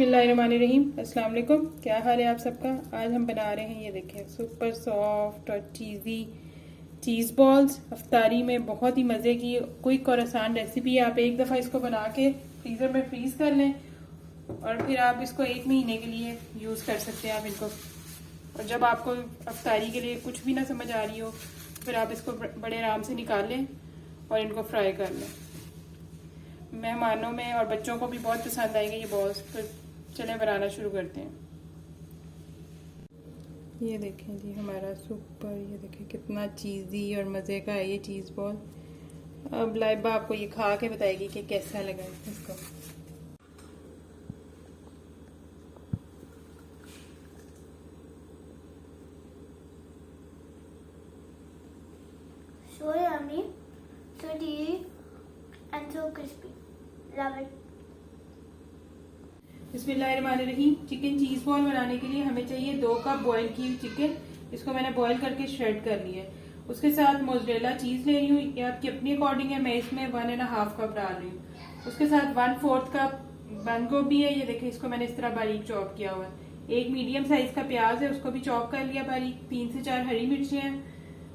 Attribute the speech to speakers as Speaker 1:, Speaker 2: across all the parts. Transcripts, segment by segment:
Speaker 1: बिस्मिल्लाहिर्रहमानिर्रहीम। अस्सलाम वालेकुम। क्या हाल है आप सबका। आज हम बना रहे हैं, ये देखें, सुपर सॉफ्ट और चीज़ी चीज़ बॉल्स। अफ्तारी में बहुत ही मज़े की क्विक और आसान रेसिपी है। आप एक दफ़ा इसको बना के फ्रीज़र में फ्रीज़ कर लें और फिर आप इसको 1 महीने के लिए यूज़ कर सकते हैं। आप इनको, और जब आपको अफ्तारी के लिए कुछ भी ना समझ आ रही हो, फिर आप इसको बड़े आराम से निकाल लें और इनको फ्राई कर लें। मेहमानों में और बच्चों को भी बहुत पसंद आएंगे ये बॉल्स। तो चलें बनाना शुरू करते हैं। ये देखें जी हमारा सुपर, ये देखें कितना चीज़ी और मज़े का है ये चीज़ बॉल। अब लाइबा आपको ये खा के बताएगी कि कैसा लगा इसको।
Speaker 2: So yummy, so deep, and so crispy. Love it.
Speaker 1: बिस्मिल्लाहिर्रहमानिर्रहीम। चिकन चीज़ बॉल बनाने के लिए हमें चाहिए 2 कप बॉयल की हुई चिकन। इसको मैंने बॉयल करके श्रेड कर लिया है। उसके साथ मोज़रेला चीज़ ले रही हूँ, ये आपकी अपनी अकॉर्डिंग है। मैं इसमें 1.5 कप डाल रही हूँ। उसके साथ 1/4 कप बंद गोभी है, ये देखिए इसको मैंने इस तरह बारीक चॉप किया हुआ है। 1 मीडियम साइज का प्याज है, उसको भी चॉप कर लिया बारीक। 3 से 4 हरी मिर्ची हैं।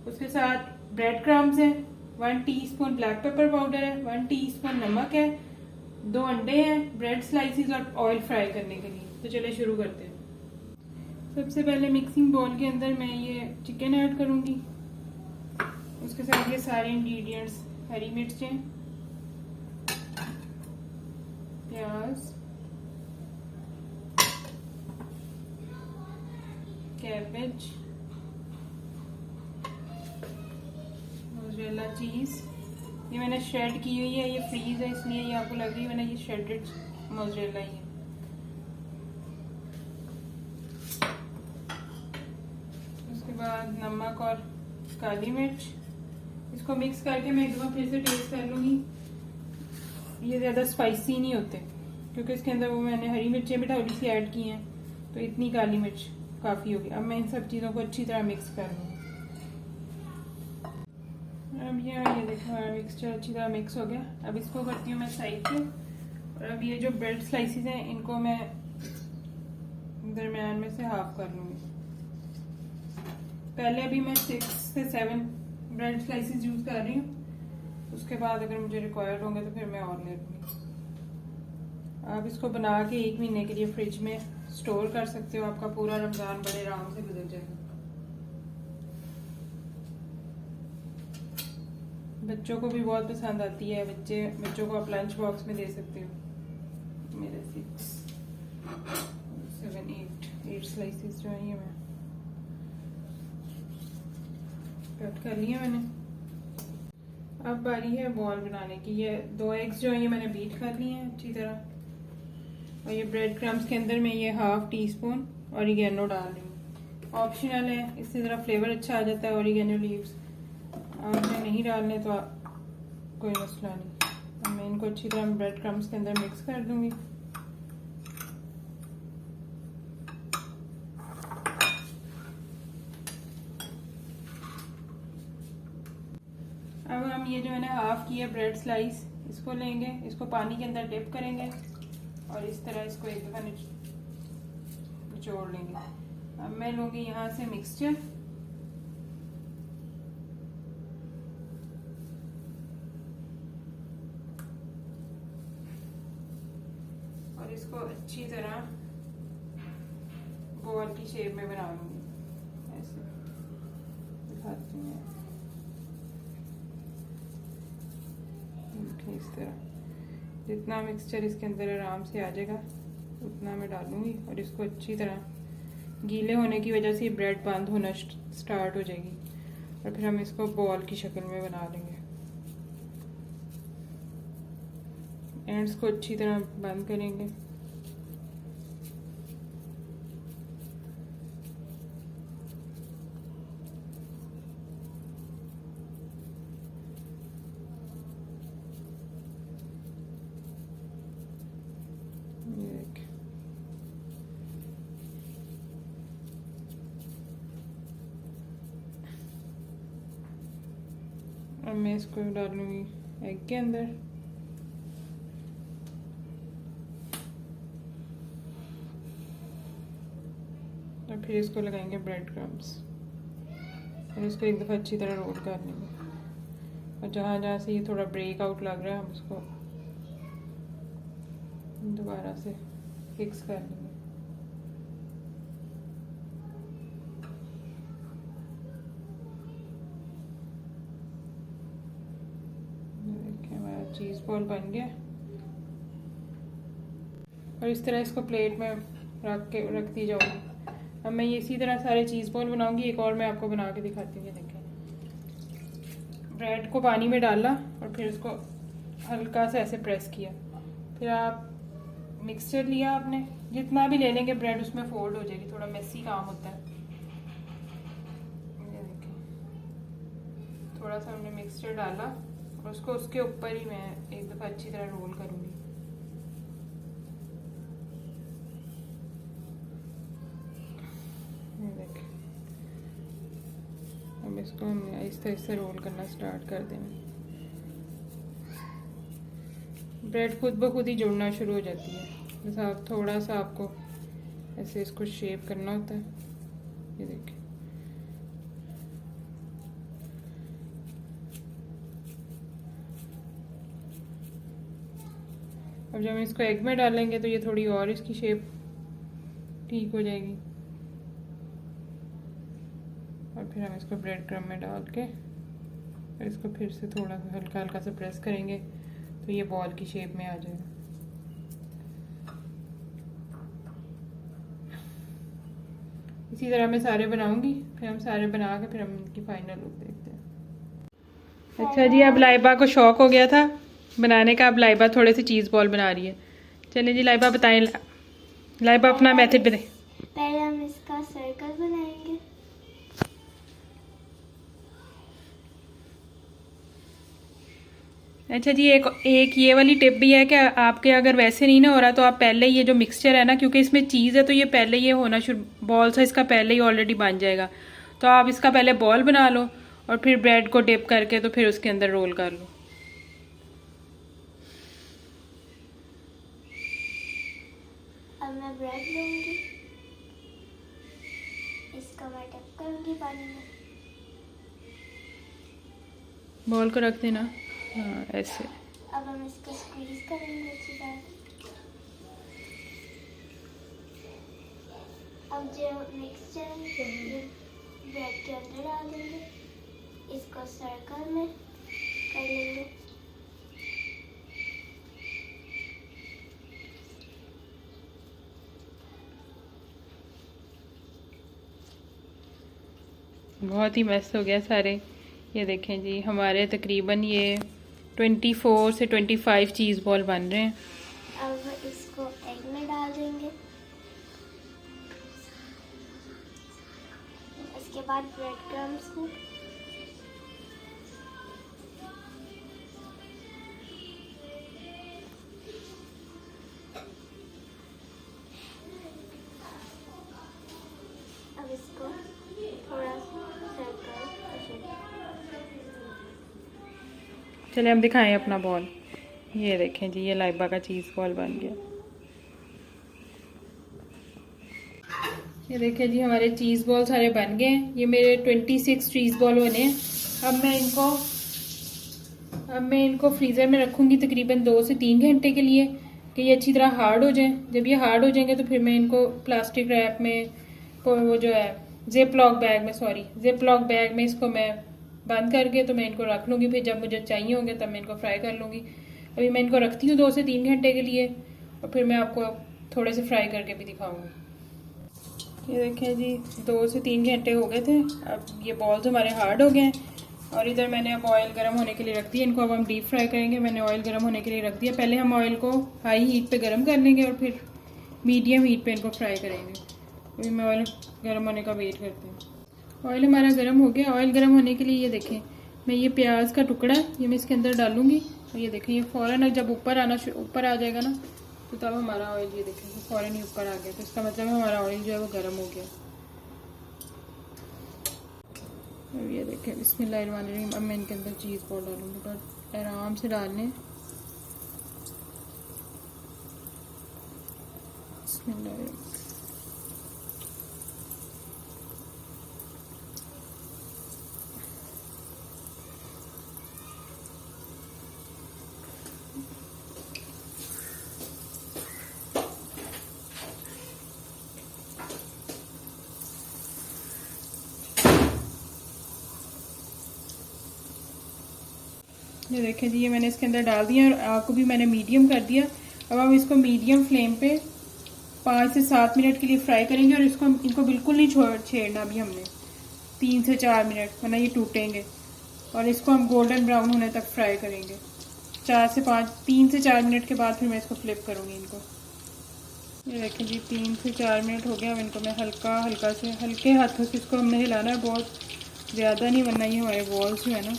Speaker 1: उसके साथ ब्रेड क्रम्स है, 1 टीस्पून ब्लैक पेपर पाउडर है, 1 टीस्पून नमक है, 2 अंडे हैं, ब्रेड स्लाइसिस और ऑयल फ्राई करने के लिए। तो चलिए शुरू करते हैं। सबसे पहले मिक्सिंग बाउल के अंदर मैं ये चिकन ऐड करूंगी। उसके साथ ये सारे इंग्रेडिएंट्स, हरी मिर्चें, प्याज, कैबेज, मोज़रेला चीज़। ये मैंने श्रेड की हुई है, ये फ्रीज है इसलिए ये आपको लग रही है, मैंने ये श्रेडेड मोज़रेला ही है। उसके बाद नमक और काली मिर्च। इसको मिक्स करके मैं एक बार फिर से टेस्ट कर लूँगी। ये ज़्यादा स्पाइसी नहीं होते क्योंकि इसके अंदर वो मैंने हरी मिर्चें भी थोड़ी सी ऐड की हैं, तो इतनी काली मिर्च काफ़ी होगी। अब मैं इन सब चीज़ों को अच्छी तरह मिक्स कर लूँगी। अब ये देखो हमारा मिक्सचर अच्छी तरह मिक्स हो गया। अब इसको करती हूँ मैं साइड पे। और अब ये जो ब्रेड स्लाइसिस हैं इनको मैं दरमियान में से हाफ कर लूँगी। पहले अभी मैं 6 से 7 ब्रेड स्लाइसिस यूज़ कर रही हूँ। उसके बाद अगर मुझे रिक्वायर्ड होंगे तो फिर मैं और ले लूँगी। आप इसको बना के 1 महीने के लिए फ्रिज में स्टोर कर सकते हो। आपका पूरा रमज़ान बड़े आराम से गुजर जाएगा। बच्चों को भी बहुत पसंद आती है। बच्चों को आप लंच बॉक्स में दे सकते हो। मेरे 6, 7, 8 स्लाइसिस जो है ये मैं कट कर लिया मैंने। अब बारी है बॉल बनाने की। ये 2 एग्स जो है ये मैंने बीट कर लिए हैं अच्छी तरह। और ये ब्रेड क्रम्स के अंदर मैं ये 1/2 टीस्पून ऑरिगेनो डाल रही हूँ। ऑप्शनल है, इससे ज़रा फ्लेवर अच्छा आ जाता है ऑरिगेनो लीव्स। आपने नहीं डालने तो कोई मसला नहीं। मैं इनको अच्छी तरह ब्रेड क्रम्स के अंदर मिक्स कर दूंगी। अब हम ये जो है ना हाफ की है ब्रेड स्लाइस, इसको लेंगे, इसको पानी के अंदर डिप करेंगे और इस तरह इसको एक दफा निचोड़ लेंगे। अब मैं लूंगी यहाँ से मिक्सचर। और इसको अच्छी तरह बॉल की शेप में बना लूंगी। ऐसे दिखाती हूँ इस तरह। जितना मिक्सचर इसके अंदर आराम से आ जाएगा उतना मैं डालूंगी। और इसको अच्छी तरह, गीले होने की वजह से ब्रेड बंद होना स्टार्ट हो जाएगी और फिर हम इसको बॉल की शक्ल में बना लेंगे। एंड्स को अच्छी तरह बंद करेंगे। अब मैं इसको डालूंगी एग के अंदर। फिर इसको लगाएंगे ब्रेड क्रम्स और इसको एक दफ़ा अच्छी तरह रोल कर लेंगे। और जहाँ जहाँ से ये थोड़ा ब्रेक आउट लग रहा है हम उसको दोबारा से फिक्स कर लेंगे। देखिए हमारा चीज़ बॉल बन गया और इस तरह इसको प्लेट में रखती जाऊंगी। अब मैं ये इसी तरह सारे चीज़ बॉल बनाऊंगी। एक और मैं आपको बना के दिखाती हूँ। देखें, ब्रेड को पानी में डाला और फिर उसको हल्का सा ऐसे प्रेस किया। फिर आप मिक्सचर लिया, आपने जितना भी ले लेंगे ब्रेड उसमें फोल्ड हो जाएगी। थोड़ा मेसी काम होता है। ये देखें, थोड़ा सा हमने मिक्सचर डाला और उसको उसके ऊपर ही मैं एक दफ़ा अच्छी तरह रोल करूँगी। अब इसको हम आहिस्ते आहिस्ते रोल करना स्टार्ट कर देंगे। ब्रेड खुद ब खुद ही जुड़ना शुरू हो जाती है। बस आप थोड़ा सा आपको ऐसे इसको शेप करना होता है। ये देखिए, अब जब हम इसको एग में डालेंगे तो ये थोड़ी और इसकी शेप ठीक हो जाएगी। और फिर हम इसको ब्रेड क्रम्ब में डाल के और इसको फिर से थोड़ा सा हल्का हल्का से प्रेस करेंगे तो ये बॉल की शेप में आ जाएगा। इसी तरह मैं सारे बनाऊंगी, फिर हम सारे बना के फिर हम इनकी फाइनल लुक देखते हैं। अच्छा जी, अब लाइबा को शौक हो गया था बनाने का। अब लाइबा थोड़े से चीज़ बॉल बना रही है। चलिए जी लाइबा बताएं, लाइबा अपना मेथड बताएं।
Speaker 2: पहले हम इसका सर्कल बनाएंगे।
Speaker 1: अच्छा जी, एक ये वाली टिप भी है कि आपके अगर वैसे नहीं ना हो रहा तो आप पहले ये जो मिक्सचर है ना, क्योंकि इसमें चीज़ है तो ये पहले ये होना शुरू बॉल सा इसका पहले ही ऑलरेडी बन जाएगा। तो आप इसका पहले बॉल बना लो और फिर ब्रेड को डिप करके तो फिर उसके अंदर रोल कर लो।
Speaker 2: अब मैं ब्रेड लूंगी, इसको मैं डिप करूंगी पानी में।
Speaker 1: बॉल को रख देना, हाँ ऐसे।
Speaker 2: अब हम इसको स्क्वीज करेंगे अच्छी तरह। अब जो मिक्सचर ब्रेड के अंदर डाल देंगे, इसको सर्कल में कर लेंगे।
Speaker 1: बहुत ही मस्त हो गया सारे। ये देखें जी, हमारे तकरीबन ये 24 से 25 चीज़ बॉल बन रहे हैं।
Speaker 2: अब इसको एग में डाल देंगे। इसके बाद ब्रेड क्रम्स में अब इसको थोड़ा सा सर्कल।
Speaker 1: चलिए हम दिखाएं अपना बॉल। ये देखें जी, ये लाइबा का चीज़ बॉल बन गया। ये देखें जी, हमारे चीज़ बॉल सारे बन गए हैं। ये मेरे 26 चीज़ बॉल बने हैं। अब मैं इनको फ्रीज़र में रखूँगी तकरीबन 2 से 3 घंटे के लिए कि ये अच्छी तरह हार्ड हो जाएं। जब ये हार्ड हो जाएंगे तो फिर मैं इनको प्लास्टिक रैप में, वो जो है जिप लॉक बैग में इसको मैं बंद करके तो मैं इनको रख लूँगी। फिर जब मुझे चाहिए होंगे तब मैं इनको फ्राई कर लूँगी। अभी मैं इनको रखती हूँ 2 से 3 घंटे के लिए और फिर मैं आपको थोड़े से फ्राई करके भी दिखाऊँगी। ये देखें जी, 2 से 3 घंटे हो गए थे। अब ये बॉल्स हमारे हार्ड हो गए हैं और इधर मैंने अब ऑयल गर्म होने के लिए रख दिया। इनको अब हम डीप फ्राई करेंगे। मैंने ऑयल गर्म होने के लिए रख दिया। पहले हम ऑयल को हाई हीट पे गर्म कर लेंगे और फिर मीडियम हीट पे इनको फ्राई करेंगे। अभी मैं ऑयल गर्म होने का वेट करती हूँ। ऑयल हमारा गर्म हो गया। ऑयल गर्म होने के लिए ये देखें, मैं ये प्याज का टुकड़ा ये मैं इसके अंदर डालूंगी और ये देखें, ये फ़ौरन जब ऊपर आ जाएगा ना तो तब हमारा ऑयल, ये देखें तो फ़ौरन ही ऊपर आ गया। तो इसका मतलब हमारा ऑयल जो है वो गर्म हो गया। अब ये देखें, बिस्मिल्लाहिर्रहमानिर्रहीम। अब मैं इनके अंदर चीज़ बॉल डालूंगी, बस आराम से डालने। बिस्मिल्लाहिर्रहमानिर्रहीम। ये देखें जी, ये मैंने इसके अंदर डाल दिया और आग को भी मैंने मीडियम कर दिया। अब हम इसको मीडियम फ्लेम पे 5 से 7 मिनट के लिए फ्राई करेंगे और इनको बिल्कुल नहीं छेड़ना अभी हमने, 3 से 4 मिनट, वरना ये टूटेंगे। और इसको हम गोल्डन ब्राउन होने तक फ्राई करेंगे। 3 से 4 मिनट के बाद फिर मैं इसको फ्लिप करूँगी इनको। ये देखें जी, 3 से 4 मिनट हो गया। अब इनको मैं हल्के हाथों से इसको हमने हिलाना है, बहुत ज़्यादा नहीं, वरना ये हमारे बॉल्स जो है ना।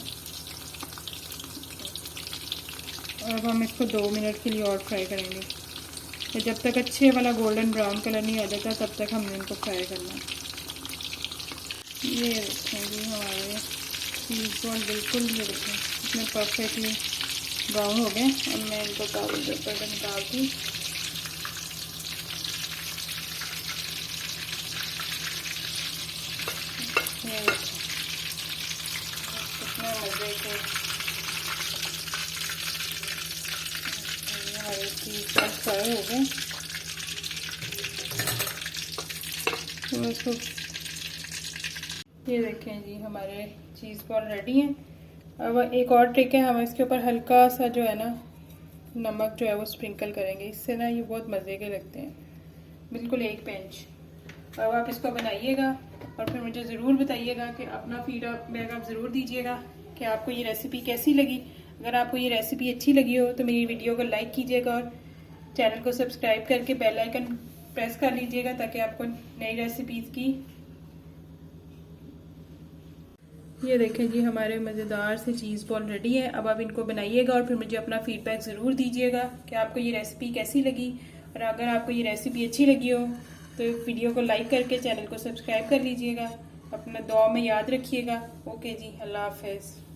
Speaker 1: और अब हम इसको 2 मिनट के लिए और फ्राई करेंगे। तो जब तक अच्छे वाला गोल्डन ब्राउन कलर नहीं आ जाता तब तक हमने इनको फ्राई करना है। ये देखें जी, हमारे चीज़ बॉल बिल्कुल, ये देखें इसमें परफेक्टली ब्राउन हो गए। अब मैं इनको काबुल पेपर पर निकालती हूँ। ये देखें कितने मज़े के हमारे चीज़ बॉल फ्राई हो गए। तो इसको, ये देखें जी, हमारे चीज़ बॉल रेडी हैं। अब एक और ट्रिक है, हम इसके ऊपर हल्का सा जो है ना नमक जो है वो स्प्रिंकल करेंगे। इससे ना ये बहुत मज़े के लगते हैं, बिल्कुल 1 पिंच। अब आप इसको बनाइएगा और फिर मुझे ज़रूर बताइएगा कि अपना फीडबैक आप ज़रूर दीजिएगा कि आपको ये रेसिपी कैसी लगी। अगर आपको ये रेसिपी अच्छी लगी हो तो मेरी वीडियो को लाइक कीजिएगा और चैनल को सब्सक्राइब करके बेल आइकन प्रेस कर लीजिएगा ताकि आपको नई रेसिपीज़ की। ये देखें जी, हमारे मज़ेदार से चीज़ बॉल रेडी है। अब आप इनको बनाइएगा और फिर मुझे अपना फीडबैक ज़रूर दीजिएगा कि आपको ये रेसिपी कैसी लगी। और अगर आपको ये रेसिपी अच्छी लगी हो तो वीडियो को लाइक करके चैनल को सब्सक्राइब कर लीजिएगा। अपना दुआ में याद रखिएगा। ओके जी, अल्लाह हाफ़िज़।